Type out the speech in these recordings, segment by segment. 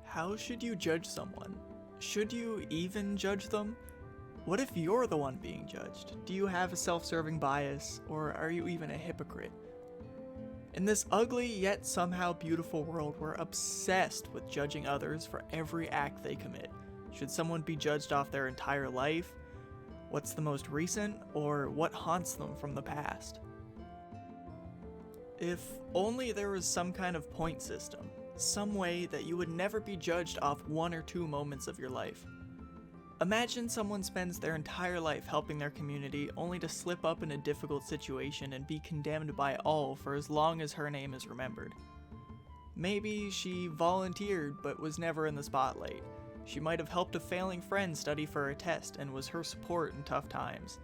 How should you judge someone? Should you even judge them? What if you're the one being judged? Do you have a self-serving bias, or are you even a hypocrite? In this ugly yet somehow beautiful world, we're obsessed with judging others for every act they commit. Should someone be judged off their entire life? What's the most recent, or what haunts them from the past? If only there was some kind of point system, some way that you would never be judged off one or two moments of your life. Imagine someone spends their entire life helping their community only to slip up in a difficult situation and be condemned by all for as long as her name is remembered. Maybe she volunteered but was never in the spotlight. She might have helped a failing friend study for a test and was her support in tough times.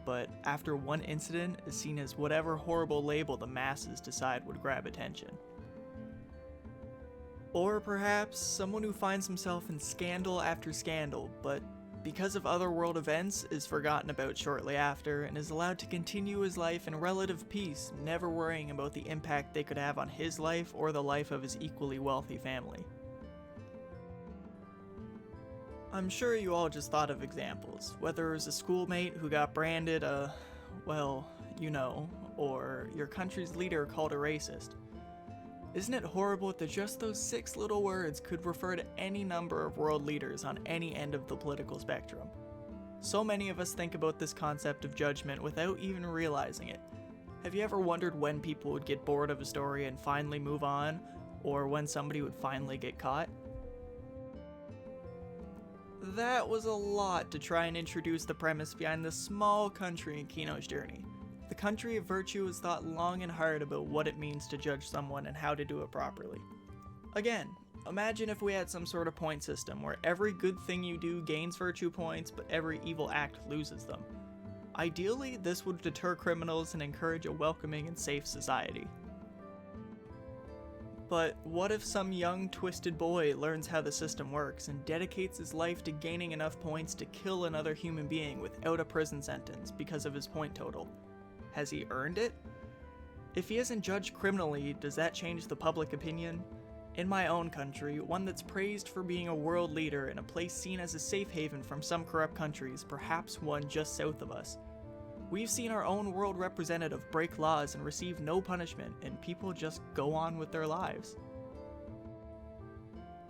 But after one incident is seen as whatever horrible label the masses decide would grab attention. Or perhaps someone who finds himself in scandal after scandal, but because of other world events is forgotten about shortly after and is allowed to continue his life in relative peace, never worrying about the impact they could have on his life or the life of his equally wealthy family. I'm sure you all just thought of examples, whether it was a schoolmate who got branded a, well, you know, or your country's leader called a racist. Isn't it horrible that just those 6 little words could refer to any number of world leaders on any end of the political spectrum? So many of us think about this concept of judgment without even realizing it. Have you ever wondered when people would get bored of a story and finally move on, or when somebody would finally get caught? That was a lot to try and introduce the premise behind this small country in Kino's journey. The country of virtue has thought long and hard about what it means to judge someone and how to do it properly. Again, imagine if we had some sort of point system where every good thing you do gains virtue points, but every evil act loses them. Ideally, this would deter criminals and encourage a welcoming and safe society. But what if some young, twisted boy learns how the system works and dedicates his life to gaining enough points to kill another human being without a prison sentence because of his point total? Has he earned it? If he isn't judged criminally, does that change the public opinion? In my own country, one that's praised for being a world leader in a place seen as a safe haven from some corrupt countries, perhaps one just south of us. We've seen our own world representative break laws and receive no punishment, and people just go on with their lives.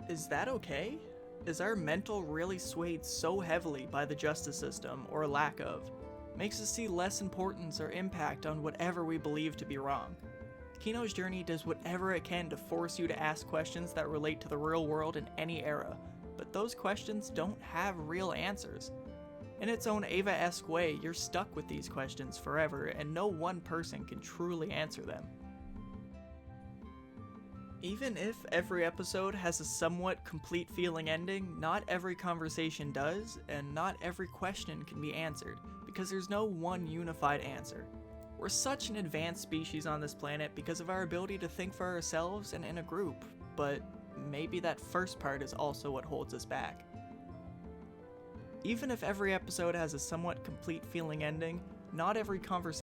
Is that okay? Is our mental really swayed so heavily by the justice system, or lack of? Makes us see less importance or impact on whatever we believe to be wrong. Kino's journey does whatever it can to force you to ask questions that relate to the real world in any era, but those questions don't have real answers. In its own Ava-esque way, you're stuck with these questions forever, and no one person can truly answer them. Even if every episode has a somewhat complete feeling ending, not every conversation does, and not every question can be answered, because there's no one unified answer. We're such an advanced species on this planet because of our ability to think for ourselves and in a group, but maybe that first part is also what holds us back. Even if every episode has a somewhat complete feeling ending, not every conversation